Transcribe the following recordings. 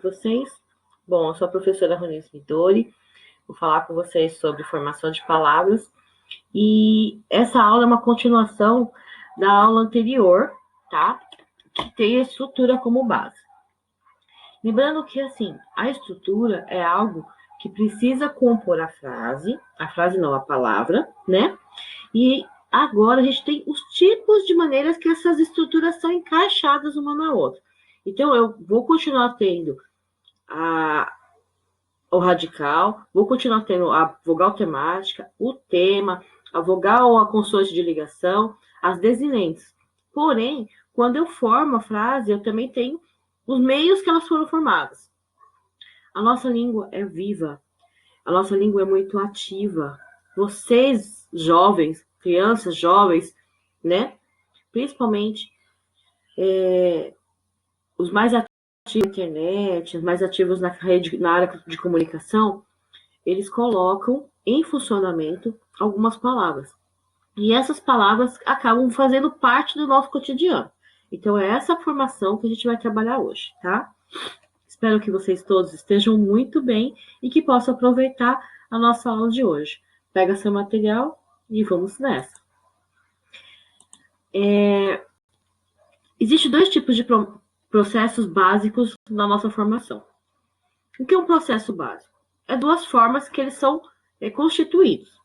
vocês? Bom, eu sou a professora Ronice Midori, vou falar com vocês sobre formação de palavras, e essa aula é uma continuação da aula anterior, tá? Que tem a estrutura como base. Lembrando que, assim, a estrutura é algo que precisa compor a frase não, a palavra, né? E agora a gente tem os tipos de maneiras que essas estruturas são encaixadas uma na outra. Então, eu vou continuar tendo o radical, vou continuar tendo a vogal temática, o tema, a vogal ou a consoante de ligação, as desinentes. Porém, quando eu formo a frase, eu também tenho os meios que elas foram formadas. A nossa língua é viva, a nossa língua é muito ativa. Vocês, jovens, crianças, jovens, né? Principalmente os mais ativos na internet, os mais ativos na área de comunicação, eles colocam em funcionamento algumas palavras. E essas palavras acabam fazendo parte do nosso cotidiano. Então, é essa formação que a gente vai trabalhar hoje, tá? Espero que vocês todos estejam muito bem e que possam aproveitar a nossa aula de hoje. Pega seu material e vamos nessa. Existem dois tipos de processos básicos na nossa formação. O que é um processo básico? É duas formas que eles são constituídos.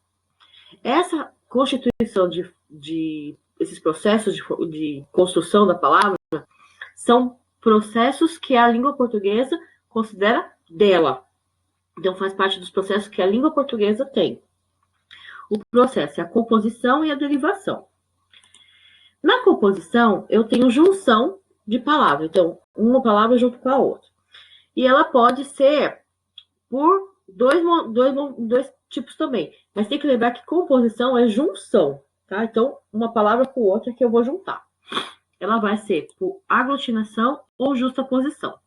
Essa constituição de esses processos de construção da palavra são processos que a língua portuguesa considera dela. Então, faz parte dos processos que a língua portuguesa tem. O processo é a composição e a derivação. Na composição, eu tenho junção de palavras. Então, uma palavra junto com a outra. E ela pode ser por dois tipos também. Mas tem que lembrar que composição é junção, tá? Então, uma palavra com outra que eu vou juntar. Ela vai ser por aglutinação ou justaposição.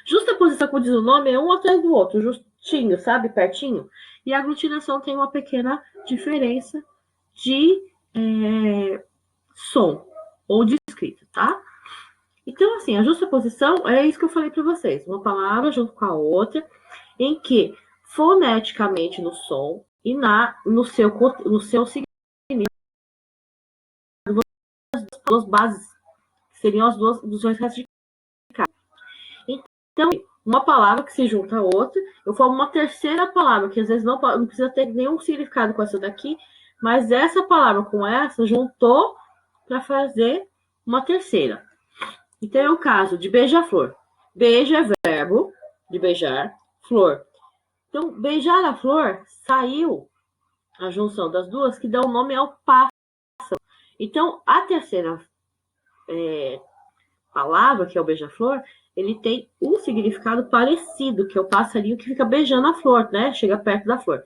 Justaposição, como diz o nome, é um atrás do outro, justinho, sabe? Pertinho. E a aglutinação tem uma pequena diferença de som ou de escrita, tá? Então, assim, a justaposição é isso que eu falei para vocês. Uma palavra junto com a outra, em que foneticamente no som e no seu significado, as duas bases, que seriam as duas radicais. Então, uma palavra que se junta a outra, eu formo uma terceira palavra, que às vezes não precisa ter nenhum significado com essa daqui, mas essa palavra com essa juntou para fazer uma terceira. Então, é o caso de beija-flor. Beija é verbo de beijar, flor. Então, beijar a flor saiu a junção das duas, que dá o nome ao pássaro. Então, a terceira palavra, que é o beija-flor, ele tem um significado parecido, que é o passarinho que fica beijando a flor, né? Chega perto da flor.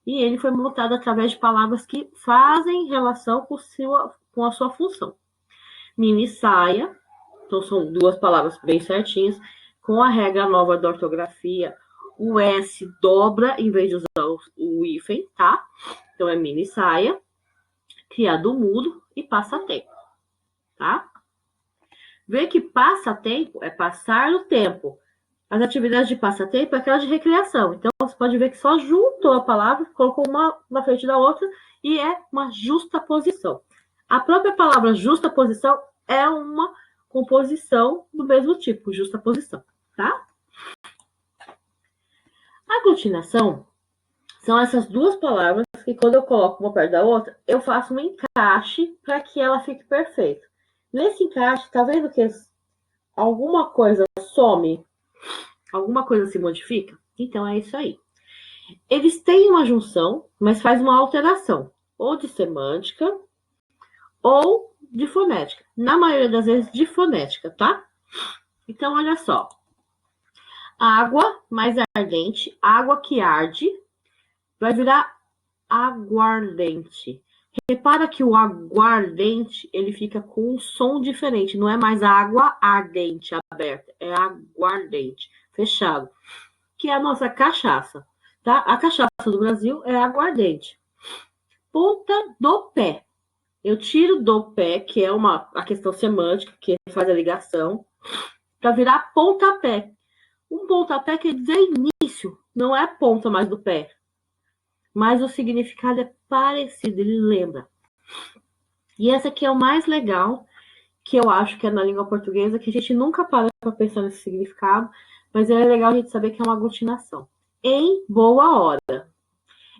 E ele foi montado através de palavras que fazem relação com a sua função. Mini saia, então são duas palavras bem certinhas, com a regra nova da ortografia, o S dobra em vez de usar o hífen, tá? Então é mini saia, criado mudo e passatempo, tá? Vê que passatempo é passar o tempo. As atividades de passatempo é aquela de recreação. Então, você pode ver que só juntou a palavra, colocou uma na frente da outra e é uma justaposição. A própria palavra justaposição é uma composição do mesmo tipo, justaposição, tá? Aglutinação são essas duas palavras que, quando eu coloco uma perto da outra, eu faço um encaixe para que ela fique perfeita. Nesse encaixe, tá vendo que alguma coisa some? Alguma coisa se modifica? Então, é isso aí. Eles têm uma junção, mas faz uma alteração, ou de semântica, ou de fonética. Na maioria das vezes, de fonética, tá? Então, olha só. Água mais ardente, água que arde, vai virar aguardente. Repara que o aguardente, ele fica com um som diferente. Não é mais água ardente aberta, é aguardente, fechado. Que é a nossa cachaça, tá? A cachaça do Brasil é aguardente. Ponta do pé. Eu tiro do pé, que é a questão semântica, que faz a ligação, para virar pontapé. Um pontapé quer dizer início, não é a ponta mais do pé. Mas o significado é parecido, ele lembra. E essa aqui é o mais legal, que eu acho que é na língua portuguesa, que a gente nunca para para pensar nesse significado, mas é legal a gente saber que é uma aglutinação. Em boa hora.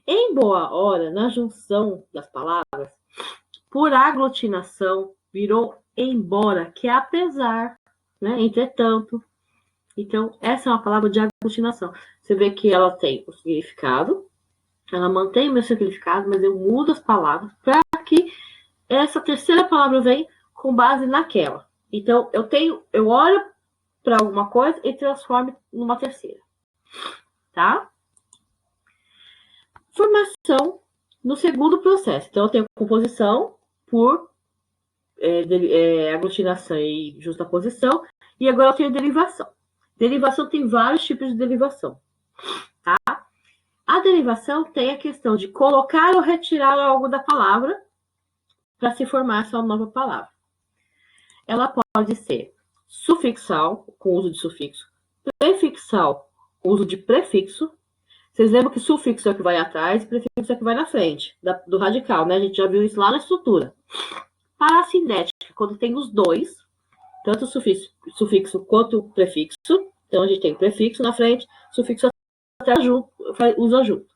Em boa hora, na junção das palavras, por aglutinação, virou embora, que é apesar, né? Entretanto. Então, essa é uma palavra de aglutinação. Você vê que ela tem o significado, ela mantém o meu significado, mas eu mudo as palavras para que essa terceira palavra venha com base naquela. Então, eu olho para alguma coisa e transformo numa terceira, tá? Formação no segundo processo. Então, eu tenho composição por aglutinação e justaposição, e agora eu tenho derivação. Derivação tem vários tipos de derivação, tá? A derivação tem a questão de colocar ou retirar algo da palavra para se formar essa nova palavra. Ela pode ser sufixal, com uso de sufixo, prefixal, uso de prefixo. Vocês lembram que sufixo é o que vai atrás e prefixo é o que vai na frente, do radical, né? A gente já viu isso lá na estrutura. Parasindética, quando tem os dois, tanto o sufixo quanto o prefixo. Então, a gente tem prefixo na frente, sufixo até junto, usa junto.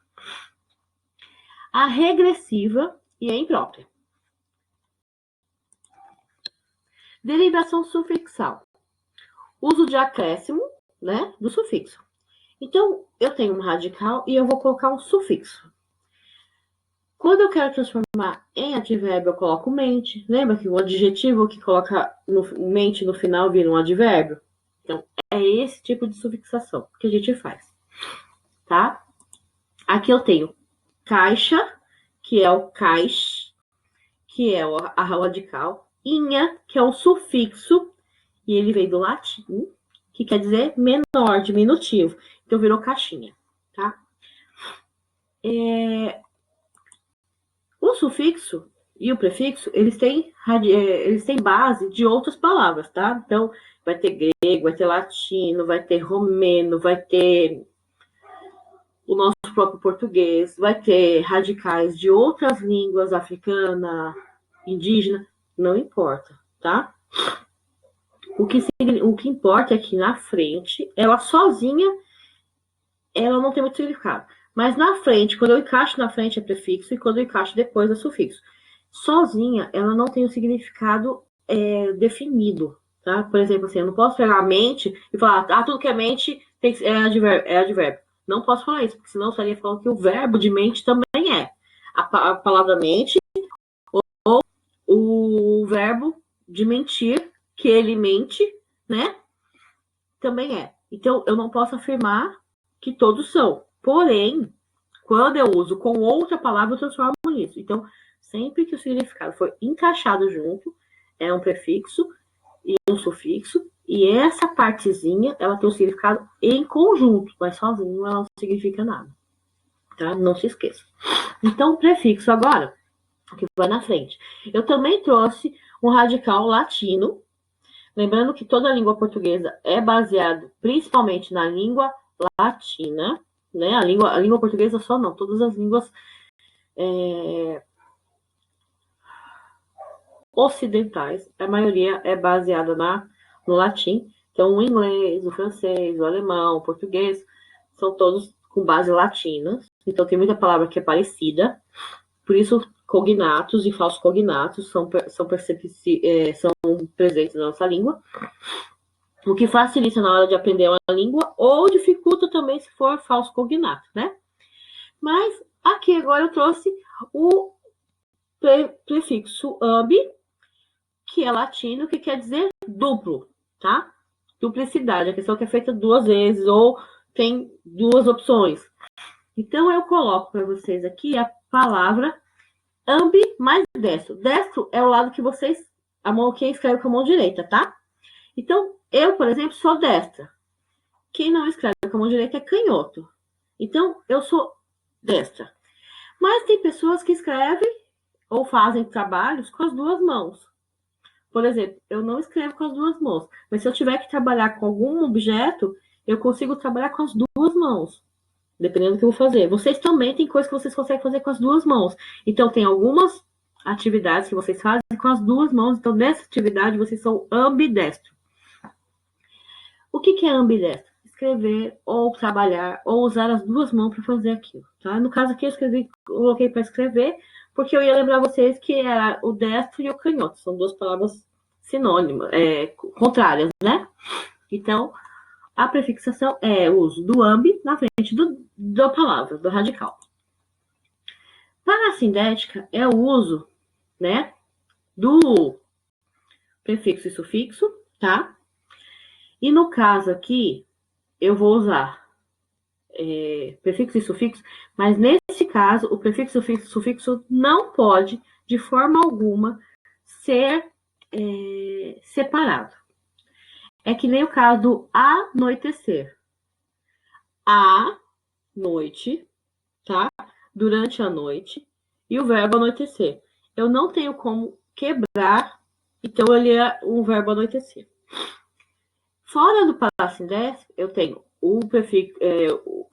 A regressiva e a imprópria. Derivação sufixal. Uso de acréscimo, né, do sufixo. Então, eu tenho um radical e eu vou colocar um sufixo. Quando eu quero transformar em advérbio, eu coloco mente. Lembra que o adjetivo que coloca mente no final vira um advérbio? Então, é esse tipo de sufixação que a gente faz, tá? Aqui eu tenho caixa, que é o caixa, que é a radical. Inha, que é um sufixo, e ele vem do latim, que quer dizer menor, diminutivo. Então, virou caixinha, tá? O sufixo e o prefixo, eles têm base de outras palavras, tá? Então, vai ter grego, vai ter latino, vai ter romeno, vai ter o nosso próprio português, vai ter radicais de outras línguas, africana, indígena, não importa, tá? O que importa é que na frente, ela sozinha, ela não tem muito significado. Mas na frente, quando eu encaixo na frente é prefixo e quando eu encaixo depois é sufixo. Sozinha, ela não tem um significado definido, tá? Por exemplo, assim, eu não posso pegar a mente e falar, tudo que é mente é advérbio. Não posso falar isso, porque senão eu estaria falando que o verbo de mente também é. A palavra mente ou o verbo de mentir, que ele mente, né? Também é. Então, eu não posso afirmar que todos são. Porém, quando eu uso com outra palavra, eu transformo nisso. Então, sempre que o significado for encaixado junto, é um prefixo e um sufixo, e essa partezinha, ela tem um significado em conjunto, mas sozinho ela não significa nada. Tá? Não se esqueça. Então, prefixo agora, que vai na frente. Eu também trouxe um radical latino, lembrando que toda a língua portuguesa é baseada principalmente na língua latina, né? A língua portuguesa só não, todas as línguas ocidentais, a maioria é baseada no latim. Então, o inglês, o francês, o alemão, o português, são todos com base latina. Então, tem muita palavra que é parecida. Por isso, cognatos e falsos cognatos são presentes na nossa língua. O que facilita na hora de aprender uma língua ou dificulta também se for falso cognato, né? Mas aqui agora eu trouxe o prefixo ambi, que é latino, que quer dizer duplo, tá? Duplicidade, a questão que é feita duas vezes ou tem duas opções. Então, eu coloco para vocês aqui a palavra ambi mais destro. Destro é o lado que vocês, quem escreve com a mão direita, tá? Então, eu, por exemplo, sou destra. Quem não escreve com a mão direita é canhoto. Então, eu sou destra. Mas tem pessoas que escrevem ou fazem trabalhos com as duas mãos. Por exemplo, eu não escrevo com as duas mãos, mas se eu tiver que trabalhar com algum objeto, eu consigo trabalhar com as duas mãos, dependendo do que eu vou fazer. Vocês também têm coisas que vocês conseguem fazer com as duas mãos. Então, tem algumas atividades que vocês fazem com as duas mãos. Então, nessa atividade, vocês são ambidestros. O que é ambidestro? Escrever, ou trabalhar, ou usar as duas mãos para fazer aquilo, tá? No caso aqui, eu coloquei para escrever, porque eu ia lembrar vocês que era o destro e o canhoto. São duas palavras sinônimas, contrárias, né? Então, a prefixação é o uso do ambi na frente da palavra, do radical. Para a sindética, é o uso, né, do prefixo e sufixo, tá? E no caso aqui, eu vou usar prefixo e sufixo, mas nesse caso, o prefixo e o sufixo não pode, de forma alguma, ser separado. É que nem o caso do anoitecer. A noite, tá? Durante a noite, e o verbo anoitecer. Eu não tenho como quebrar, então ele é um verbo anoitecer. Fora do parassindético, eu tenho o prefixo,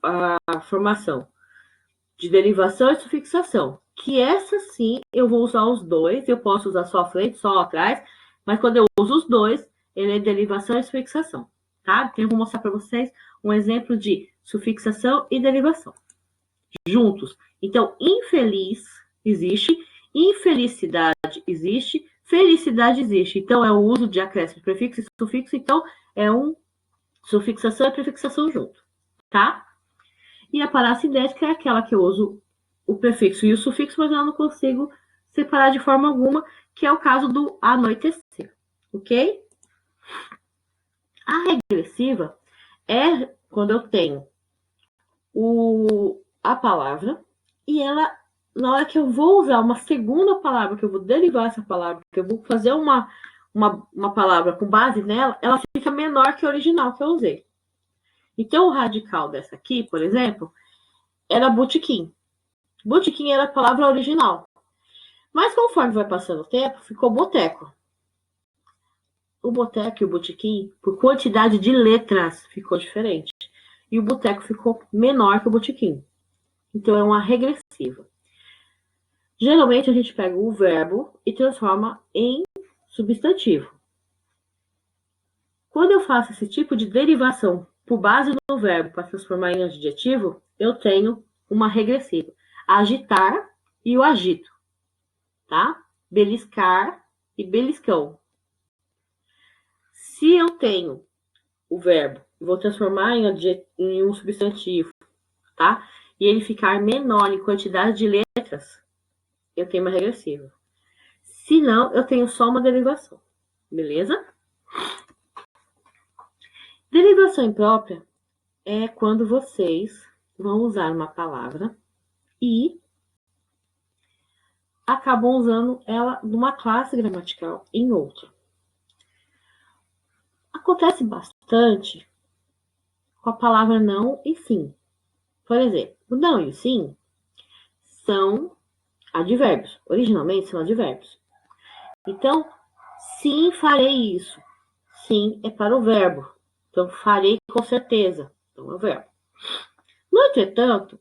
a formação de derivação e sufixação, que essa sim eu vou usar os dois, eu posso usar só a frente, só atrás, mas quando eu uso os dois, ele é derivação e sufixação, tá? Então eu vou mostrar para vocês um exemplo de sufixação e derivação juntos. Então, infeliz existe, infelicidade existe, felicidade existe. Então, é o uso de acréscimo, prefixo e sufixo. Então, é um sufixação e prefixação junto, tá? E a parassindética é aquela que eu uso o prefixo e o sufixo, mas eu não consigo separar de forma alguma, que é o caso do anoitecer, ok? A regressiva é quando eu tenho a palavra e ela, na hora que eu vou usar uma segunda palavra, que eu vou derivar essa palavra, que eu vou fazer uma palavra com base nela, ela fica menor que a original que eu usei. Então, o radical dessa aqui, por exemplo, era botequim. Botequim era a palavra original. Mas conforme vai passando o tempo, ficou boteco. O boteco e o botequim, por quantidade de letras, ficou diferente. E o boteco ficou menor que o botequim. Então, é uma regressiva. Geralmente, a gente pega o verbo e transforma em substantivo. Quando eu faço esse tipo de derivação por base no verbo para transformar em adjetivo, eu tenho uma regressiva. Agitar e o agito, tá? Beliscar e beliscão. Se eu tenho o verbo, vou transformar em um substantivo, tá? E ele ficar menor em quantidade de letras, eu tenho uma regressiva. Se não, eu tenho só uma derivação. Beleza? Derivação imprópria é quando vocês vão usar uma palavra e acabam usando ela numa classe gramatical em outra. Acontece bastante com a palavra não e sim. Por exemplo, o não e o sim são advérbios. Originalmente são advérbios. Então, sim, farei isso. Sim é para o verbo. Então, farei com certeza. Então, é o verbo. No entretanto,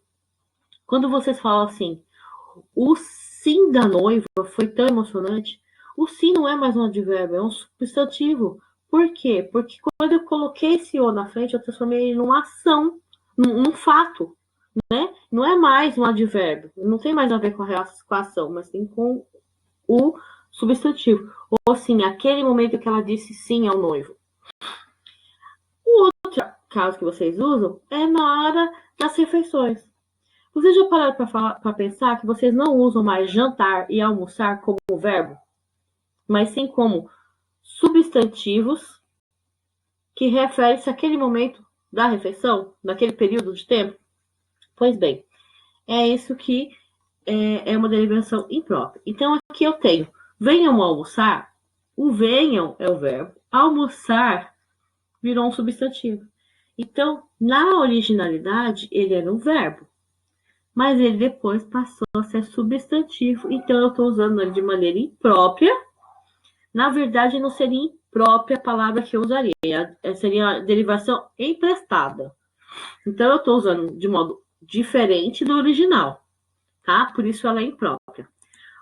quando vocês falam assim, o sim da noiva foi tão emocionante, o sim não é mais um advérbio, é um substantivo. Por quê? Porque quando eu coloquei esse o na frente, eu transformei ele numa ação, num fato, né? Não é mais um advérbio, não tem mais a ver com a ação, mas tem com o substantivo. Ou assim, aquele momento que ela disse sim ao noivo. O outro caso que vocês usam é na hora das refeições. Vocês já pararam para pensar que vocês não usam mais jantar e almoçar como verbo, mas sim como substantivos que referem-se àquele momento da refeição, naquele período de tempo? Pois bem, é isso que é uma derivação imprópria. Então, aqui eu tenho venham almoçar, o venham é o verbo, almoçar virou um substantivo. Então, na originalidade, ele era um verbo, mas ele depois passou a ser substantivo, então eu estou usando ele de maneira imprópria Na verdade, não seria imprópria a palavra que eu usaria, seria a derivação emprestada. Então, eu estou usando de modo diferente do original, tá? Por isso ela é imprópria.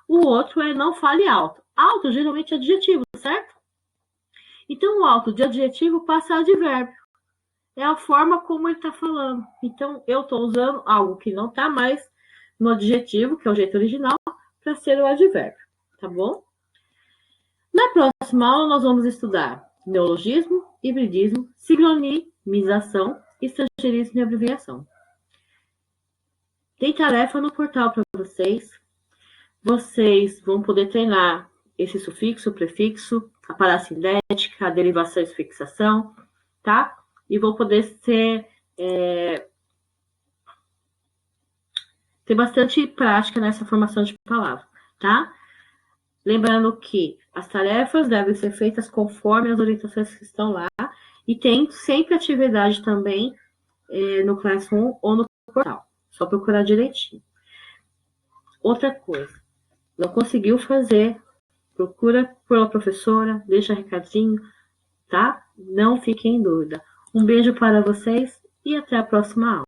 O outro é não fale alto. Alto geralmente é adjetivo, certo? Então, o alto de adjetivo passa a advérbio. É a forma como ele está falando. Então, eu estou usando algo que não está mais no adjetivo, que é o jeito original, para ser o advérbio, tá bom? Na próxima aula, nós vamos estudar neologismo, hibridismo, sincronimização, estrangeirismo e abreviação. Tem tarefa no portal para vocês. Vocês vão poder treinar esse sufixo, prefixo, a parasindética, a derivação e fixação, tá? E vão poder ter bastante prática nessa formação de palavra, tá? Lembrando que as tarefas devem ser feitas conforme as orientações que estão lá e tem sempre atividade também no Classroom ou no portal. Só procurar direitinho. Outra coisa, não conseguiu fazer, procura pela professora, deixa recadinho, tá? Não fiquem em dúvida. Um beijo para vocês e até a próxima aula.